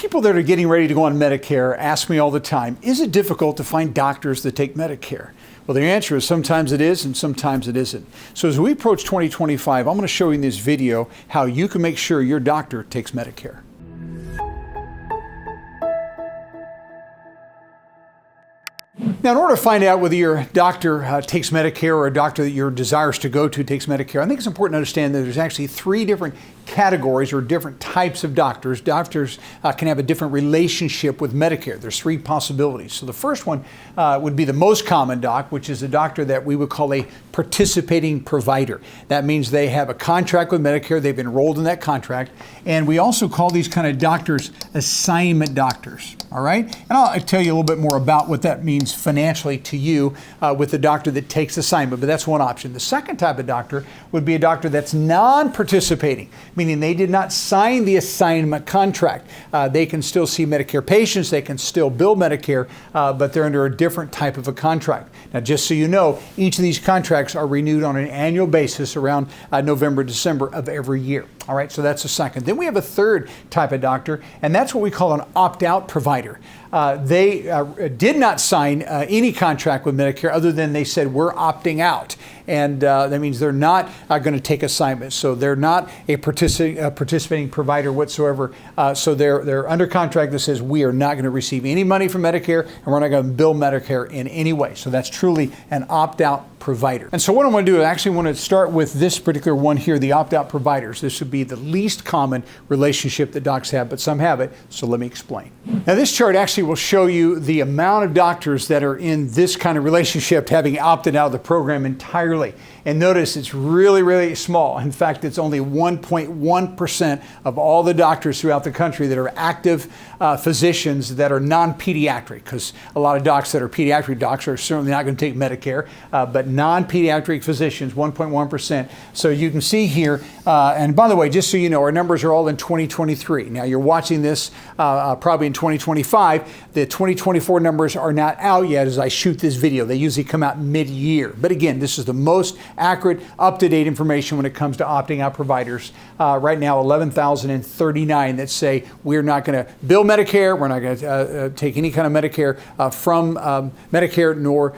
People that are getting ready to go on Medicare ask me all the time, is it difficult to find doctors that take Medicare? Well, the answer is sometimes it is and sometimes it isn't. So as we approach 2025, I'm going to show you in this video how you can make sure your doctor takes Medicare. Now, in order to find out whether your doctor takes Medicare or a doctor that your desires to go to takes Medicare, I think it's important to understand that there's actually three different categories or different types of doctors. Doctors can have a different relationship with Medicare. There's three possibilities. So the first one would be the most common doc, which is a doctor that we would call a participating provider. That means they have a contract with Medicare, they've enrolled in that contract, and we also call these kind of doctors assignment doctors, all right? And I'll tell you a little bit more about what that means financially to you with the doctor that takes assignment, but that's one option. The second type of doctor would be a doctor that's non-participating, meaning they did not sign the assignment contract. They can still see Medicare patients, they can still bill Medicare, but they're under a different type of a contract. Now, just so you know, each of these contracts are renewed on an annual basis around November, December of every year. All right, so that's the second. Then we have a third type of doctor, and that's what we call an opt-out provider. They did not sign any contract with Medicare other than they said, we're opting out. And that means they're not going to take assignments. So they're not a participating provider whatsoever. So they're under contract that says we are not going to receive any money from Medicare and we're not going to bill Medicare in any way. So that's truly an opt-out provider. And so what I'm going to do is actually want to start with this particular one here, the opt-out providers. This would be the least common relationship that docs have, but some have it. So let me explain. Now this chart actually will show you the amount of doctors that are in this kind of relationship having opted out of the program entirely. And notice it's really, really small. In fact, it's only 1.1% of all the doctors throughout the country that are active physicians that are non-pediatric, because a lot of docs that are pediatric docs are certainly not going to take Medicare, but non-pediatric physicians, 1.1%. So you can see here, and by the way, just so you know, our numbers are all in 2023. Now you're watching this probably in 2025. The 2024 numbers are not out yet as I shoot this video. They usually come out mid-year. But again, this is the most accurate, up-to-date information when it comes to opting out providers. Right now, 11,039 that say we're not going to bill Medicare, we're not going to take any kind of Medicare from Medicare, nor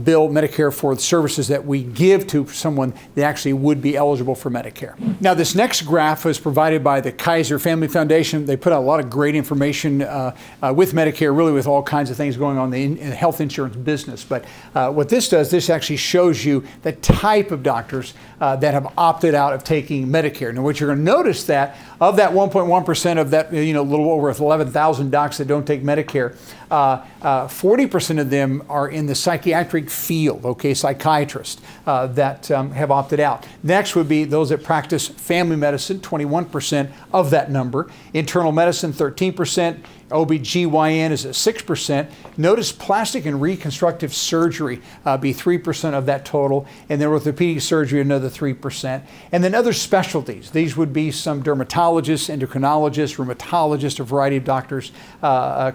bill Medicare for the services that we give to someone that actually would be eligible for Medicare. Now, this next graph was provided by the Kaiser Family Foundation. They put out a lot of great information with Medicare, really with all kinds of things going on in the health insurance business. But what this does, this actually shows you the type of doctors that have opted out of taking Medicare. Now, what you're going to notice that of that 1.1% of that, a little over 11,000 docs that don't take Medicare, 40% of them are in the psychiatric field, okay, psychiatrists that have opted out. Next would be those that practice family medicine, 21% of that number. Internal medicine, 13%. OB/GYN is at 6%. Notice plastic and reconstructive surgery be 3% of that total, and then orthopedic surgery another 3%. And then other specialties. These would be some dermatologists, endocrinologists, rheumatologists, a variety of doctors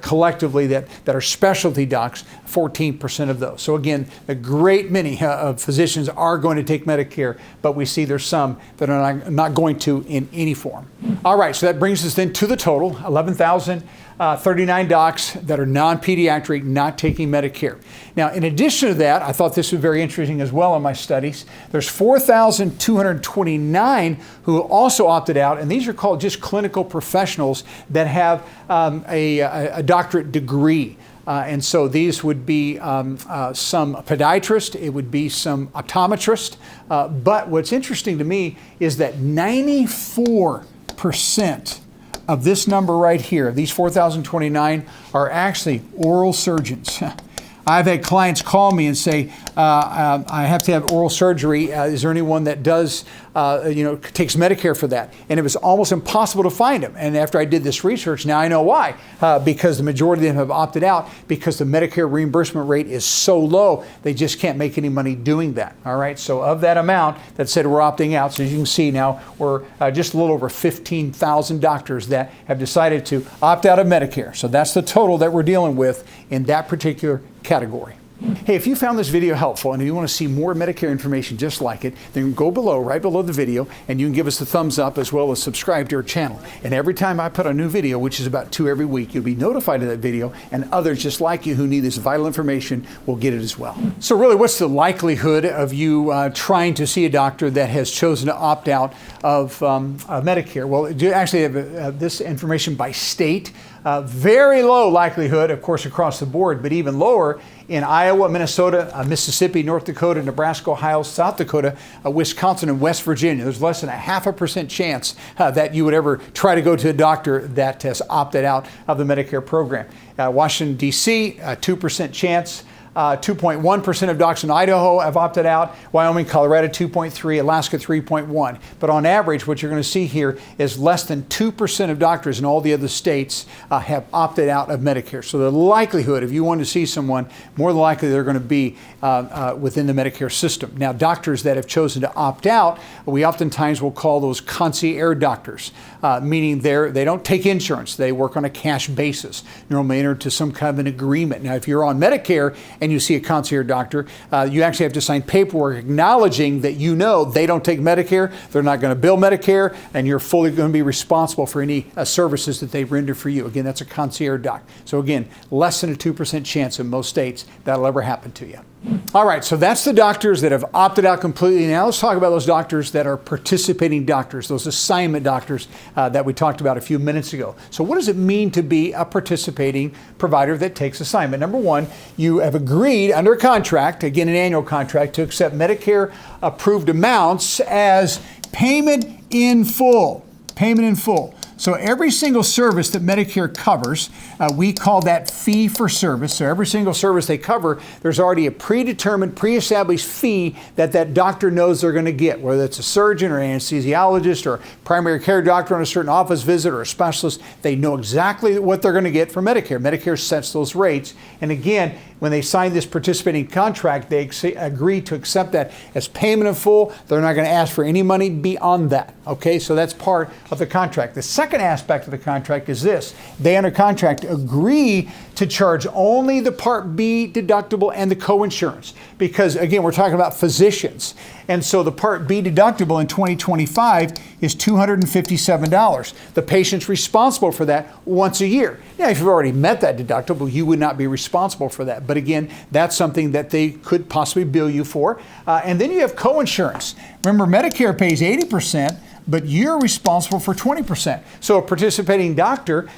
collectively that are specialty docs, 14% of those. So again, a great many of physicians are going to take Medicare, but we see there's some that are not going to in any form. All right, so that brings us then to the total, 11,039 docs that are non-pediatric, not taking Medicare. Now, in addition to that, I thought this was very interesting as well in my studies. There's 4,229 who also opted out, and these are called just clinical professionals that have a doctorate degree. And so these would be some podiatrist, it would be some optometrist. But what's interesting to me is that 94% of this number right here, these 4,029, are actually oral surgeons. I've had clients call me and say, I have to have oral surgery. Is there anyone that does, takes Medicare for that? And it was almost impossible to find them. And after I did this research, now I know why. Because the majority of them have opted out because the Medicare reimbursement rate is so low, they just can't make any money doing that. All right. So of that amount that said we're opting out, so as you can see now, we're just a little over 15,000 doctors that have decided to opt out of Medicare. So that's the total that we're dealing with in that particular category. Hey, if you found this video helpful and you want to see more Medicare information just like it, then go below, right below the video, and you can give us a thumbs up as well as subscribe to our channel. And every time I put a new video, which is about 2 every week, you'll be notified of that video, and others just like you who need this vital information will get it as well. So really, what's the likelihood of you trying to see a doctor that has chosen to opt out of Medicare? Well, you actually have this information by state. Very low likelihood, of course, across the board, but even lower in Iowa, Minnesota, Mississippi, North Dakota, Nebraska, Ohio, South Dakota, Wisconsin, and West Virginia. There's less than a 0.5% chance that you would ever try to go to a doctor that has opted out of the Medicare program. Washington, D.C., 2% chance. 2.1% of docs in Idaho have opted out. Wyoming, Colorado, 2.3%, Alaska, 3.1%. But on average, what you're going to see here is less than 2% of doctors in all the other states have opted out of Medicare. So the likelihood, if you want to see someone, more than likely they're going to be within the Medicare system. Now, doctors that have chosen to opt out, we oftentimes will call those concierge doctors, meaning they don't take insurance. They work on a cash basis, normally entered to some kind of an agreement. Now, if you're on Medicare and you see a concierge doctor, you actually have to sign paperwork acknowledging that you know they don't take Medicare, they're not going to bill Medicare, and you're fully going to be responsible for any services that they render for you. Again, that's a concierge doc. So again, less than a 2% chance in most states that'll ever happen to you. All right, so that's the doctors that have opted out completely. Now let's talk about those doctors that are participating doctors, those assignment doctors that we talked about a few minutes ago. So what does it mean to be a participating provider that takes assignment? Number one, you have agreed under contract, again an annual contract, to accept Medicare approved amounts as payment in full. Payment in full. So every single service that Medicare covers, we call that fee for service. So every single service they cover, there's already a predetermined, pre-established fee that doctor knows they're going to get, whether it's a surgeon or an anesthesiologist or a primary care doctor on a certain office visit or a specialist. They know exactly what they're going to get for Medicare. Medicare sets those rates. And again, when they sign this participating contract, they agree to accept that as payment in full. They're not going to ask for any money beyond that. Okay, so that's part of the contract. The second aspect of the contract is this. They, under contract, agree to charge only the Part B deductible and the coinsurance. Because, again, we're talking about physicians. And so the Part B deductible in 2025 is $257. The patient's responsible for that once a year. Now, if you've already met that deductible, you would not be responsible for that. But again, that's something that they could possibly bill you for. And then you have coinsurance. Remember, Medicare pays 80%. But you're responsible for 20%. So a participating doctor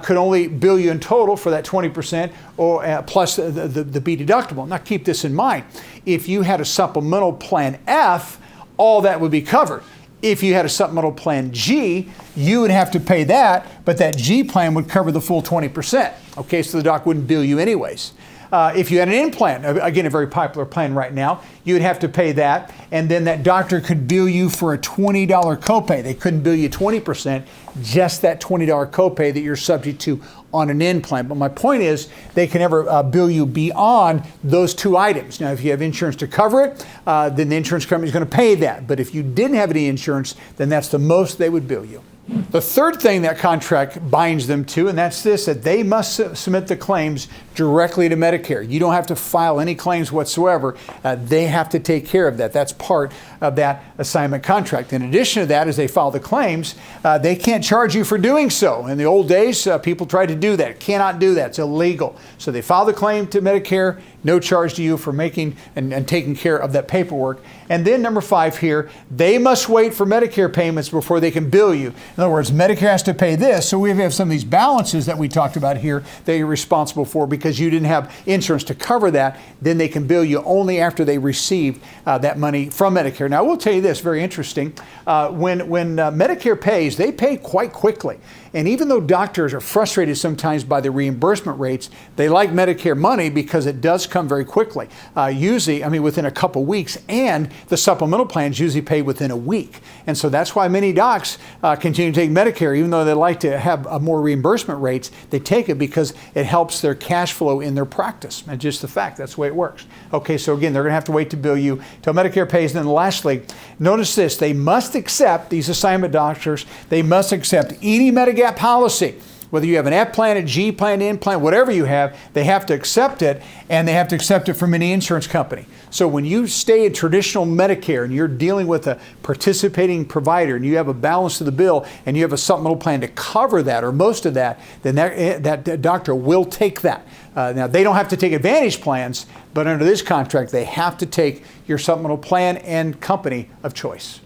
could only bill you in total for that 20% or plus the B deductible. Now keep this in mind. If you had a supplemental plan F, all that would be covered. If you had a supplemental plan G, you would have to pay that, but that G plan would cover the full 20%. Okay, so the doc wouldn't bill you anyways. If you had an in plan, again, a very popular plan right now, you would have to pay that, and then that doctor could bill you for a $20 copay. They couldn't bill you 20%, just that $20 copay that you're subject to on an in plan. But my point is, they can never bill you beyond those two items. Now, if you have insurance to cover it, then the insurance company is going to pay that. But if you didn't have any insurance, then that's the most they would bill you. The third thing that contract binds them to, and that's this, that they must submit the claims directly to Medicare. You don't have to file any claims whatsoever. They have to take care of that. That's part of that assignment contract. In addition to that, as they file the claims, they can't charge you for doing so. In the old days, people tried to do that. Cannot do that. It's illegal. So they file the claim to Medicare, no charge to you for making and taking care of that paperwork. And then number 5 here, they must wait for Medicare payments before they can bill you. In other words, Medicare has to pay this. So we have some of these balances that we talked about here that you're responsible for because you didn't have insurance to cover that. Then they can bill you only after they receive that money from Medicare. Now, I will tell you this, very interesting. When Medicare pays, they pay quite quickly. And even though doctors are frustrated sometimes by the reimbursement rates, they like Medicare money because it does come very quickly. Usually, within a couple weeks, and the supplemental plans usually pay within a week. And so that's why many docs continue to take Medicare, even though they like to have more reimbursement rates. They take it because it helps their cash flow in their practice. And just the fact, that's the way it works. Okay, so again, they're going to have to wait to bill you till Medicare pays. And then lastly, notice this, they must accept, these assignment doctors, they must accept any Medigap policy whether you have an F plan, a G plan, N plan, whatever you have, they have to accept it, and they have to accept it from any insurance company. So when you stay in traditional Medicare and you're dealing with a participating provider and you have a balance to the bill and you have a supplemental plan to cover that or most of that, then that doctor will take that. Now, they don't have to take Advantage plans, but under this contract, they have to take your supplemental plan and company of choice.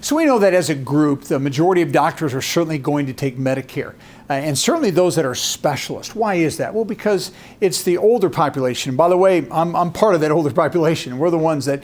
So we know that as a group, the majority of doctors are certainly going to take Medicare, and certainly those that are specialists. Why is that? Well, because it's the older population. By the way, I'm part of that older population. We're the ones that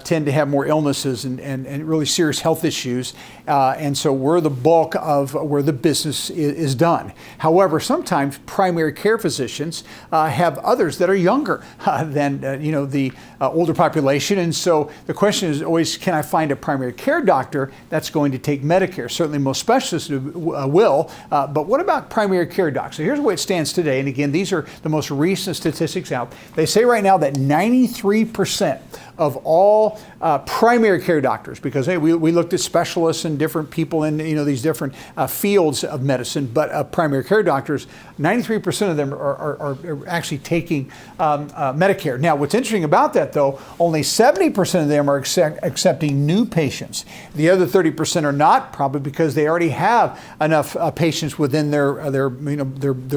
tend to have more illnesses and really serious health issues, and so we're the bulk of where the business is done. However, sometimes primary care physicians have others that are younger than the older population, and so the question is always, can I find a primary care doctor that's going to take Medicare? Certainly most specialists will, but what about primary care docs? So here's the way it stands today, and again, these are the most recent statistics out. They say right now that 93% of all primary care doctors, because hey, we looked at specialists and different people in these different fields of medicine, but primary care doctors, 93% of them are actually taking Medicare. Now, what's interesting about that, though, only 70% of them are accepting new patients. The other 30% are not, probably because they already have enough patients within their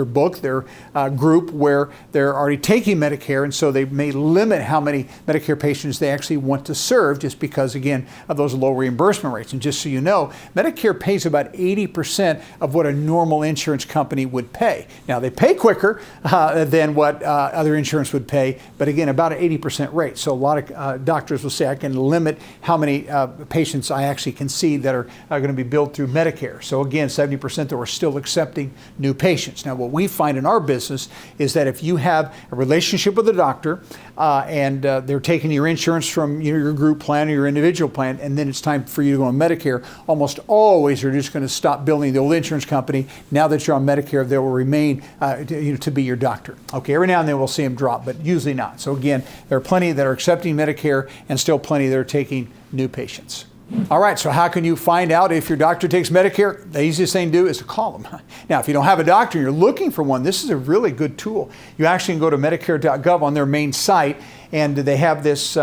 book, their group, where they're already taking Medicare, and so they may limit how many Medicare patients they actually want to serve, just because, again, of those low reimbursement rates. And just so you know, Medicare pays about 80% of what a normal insurance company would pay. Now, they pay quicker than what other insurance would pay, but again, about an 80% rate. So a lot of doctors will say, I can limit how many patients I actually can see that are going to be billed through Medicare. So again, 70% that are still accepting new patients. Now, what we find in our business is that if you have a relationship with a doctor and they're taking your insurance from your group plan or your individual plan, and then it's time for you to go on Medicare, almost always you're just going to stop billing the old insurance company. Now that you're on Medicare, they will remain to be your doctor. Okay, every now and then we'll see them drop, but usually not. So again, there are plenty that are accepting Medicare and still plenty that are taking new patients. All right, so how can you find out if your doctor takes Medicare? The easiest thing to do is to call them. Now, if you don't have a doctor and you're looking for one, this is a really good tool. You actually can go to Medicare.gov on their main site, and they have this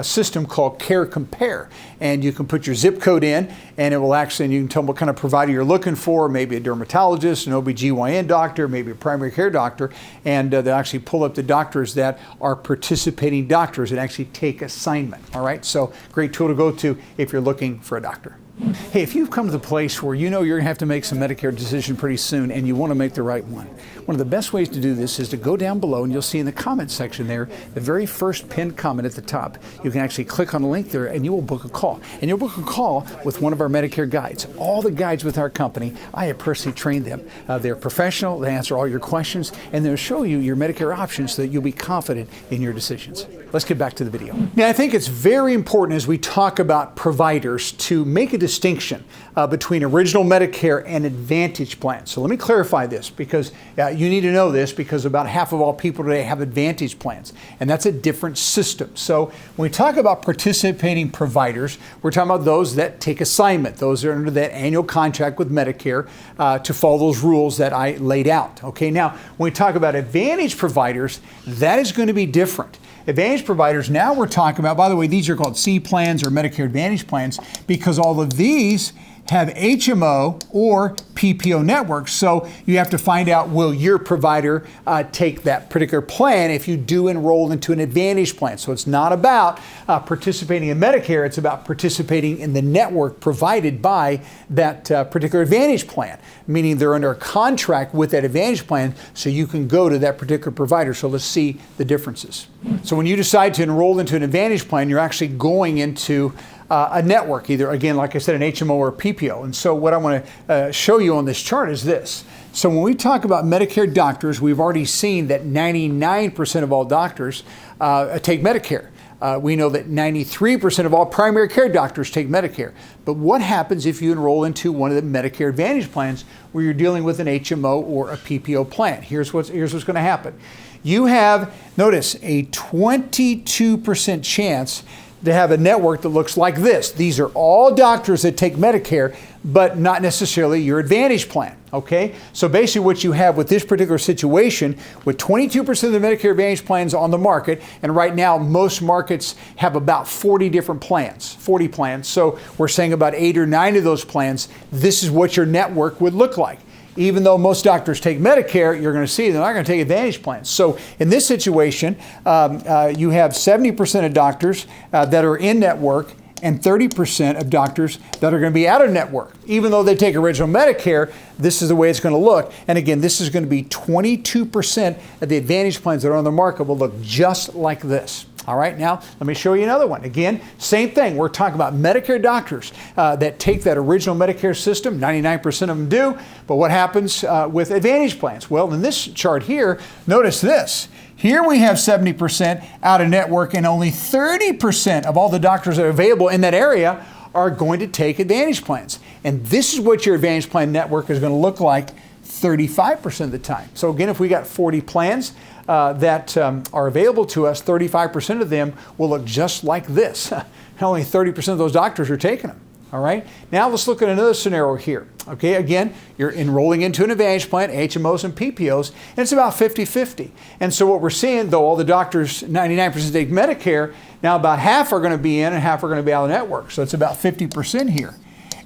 system called Care Compare. And you can put your zip code in, and it will actually, and you can tell them what kind of provider you're looking for, maybe a dermatologist, an OB/GYN doctor, maybe a primary care doctor, and they'll actually pull up the doctors that are participating doctors and actually take assignment. All right, so great tool to go to if you're looking for a doctor. Hey, if you've come to the place where you know you're going to have to make some Medicare decision pretty soon and you want to make the right one of the best ways to do this is to go down below, and you'll see in the comment section there, the very first pinned comment at the top. You can actually click on the link there and you will book a call. And you'll book a call with one of our Medicare guides. All the guides with our company, I have personally trained them. They're professional, they answer all your questions, and they'll show you your Medicare options so that you'll be confident in your decisions. Let's get back to the video. Now, I think it's very important as we talk about providers to make a distinction between original Medicare and Advantage plans. So let me clarify this, because you need to know this, because about half of all people today have Advantage plans, and that's a different system. So when we talk about participating providers, we're talking about those that take assignment, those that are under that annual contract with Medicare to follow those rules that I laid out. Okay, now when we talk about Advantage providers, that is going to be different. Advantage providers, now we're talking about, by the way, these are called C plans or Medicare Advantage plans, because all of these have HMO or PPO networks. So you have to find out, will your provider take that particular plan if you do enroll into an Advantage plan? So it's not about participating in Medicare, it's about participating in the network provided by that particular Advantage plan, meaning they're under a contract with that Advantage plan, so you can go to that particular provider. So let's see the differences. So when you decide to enroll into an Advantage plan, you're actually going into a network, either, again, like I said, an HMO or a PPO. And so what I want to show you on this chart is this. So when we talk about Medicare doctors, we've already seen that 99% of all doctors take Medicare. We know that 93% of all primary care doctors take Medicare. But what happens if you enroll into one of the Medicare Advantage plans where you're dealing with an HMO or a PPO plan? Here's what's going to happen. You have, notice, a 22% chance to have a network that looks like this. These are all doctors that take Medicare, but not necessarily your Advantage plan, okay? So basically what you have with this particular situation, with 22% of the Medicare Advantage plans on the market, and right now most markets have about 40 different plans, 40 plans. So we're saying about 8 or 9 of those plans, this is what your network would look like. Even though most doctors take Medicare, you're going to see they're not going to take Advantage plans. So in this situation, you have 70% of doctors that are in network and 30% of doctors that are going to be out of network. Even though they take original Medicare, this is the way it's going to look. And again, this is going to be 22% of the Advantage plans that are on the market will look just like this. All right, now let me show you another one. Again, same thing. We're talking about Medicare doctors that take that original Medicare system. 99% of them do. But what happens with Advantage plans? Well, in this chart here, notice this. Here we have 70% out of network, and only 30% of all the doctors that are available in that area are going to take Advantage plans. And this is what your Advantage plan network is going to look like 35% of the time. So again, if we got 40 plans that are available to us, 35% of them will look just like this. Only 30% of those doctors are taking them. All right. Now let's look at another scenario here. Okay. Again, you're enrolling into an Advantage plan, HMOs and PPOs, and it's about 50-50. And so what we're seeing, though all the doctors, 99% take Medicare, now about half are going to be in and half are going to be out of the network. So it's about 50% here.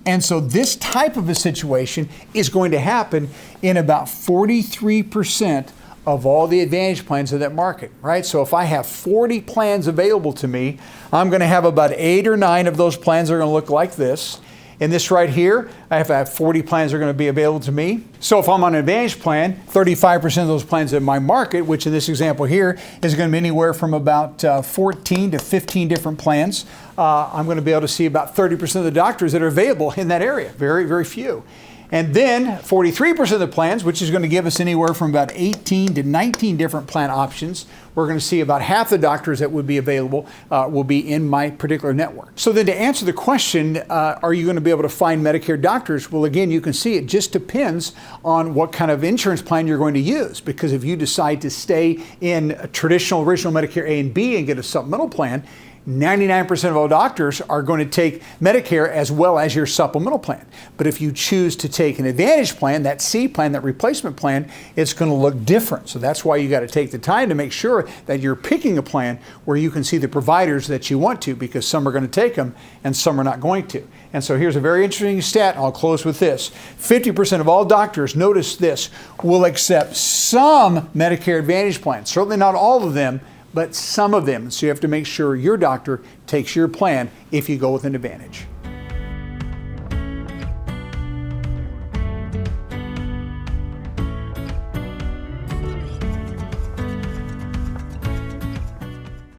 And so this type of a situation is going to happen in about 43% of all the Advantage plans of that market, right? So if I have 40 plans available to me, I'm going to have about 8 or 9 of those plans that are going to look like this. In this right here, I have 40 plans that are going to be available to me. So if I'm on an Advantage plan, 35% of those plans in my market, which in this example here is going to be anywhere from about 14 to 15 different plans, I'm going to be able to see about 30% of the doctors that are available in that area. Very, very few. And then 43% of the plans, which is going to give us anywhere from about 18 to 19 different plan options, we're going to see about half the doctors that would be available will be in my particular network. So then to answer the question, are you going to be able to find Medicare doctors? Well, again, you can see it just depends on what kind of insurance plan you're going to use. Because if you decide to stay in a traditional original Medicare A and B and get a supplemental plan, 99% of all doctors are going to take Medicare as well as your supplemental plan. But if you choose to take an Advantage plan, that C plan, that replacement plan, it's going to look different. So that's why you got to take the time to make sure that you're picking a plan where you can see the providers that you want to, because some are going to take them and some are not going to. And so here's a very interesting stat. I'll close with this. 50% of all doctors, notice this, will accept some Medicare Advantage plans. Certainly not all of them, but some of them. So you have to make sure your doctor takes your plan if you go with an Advantage.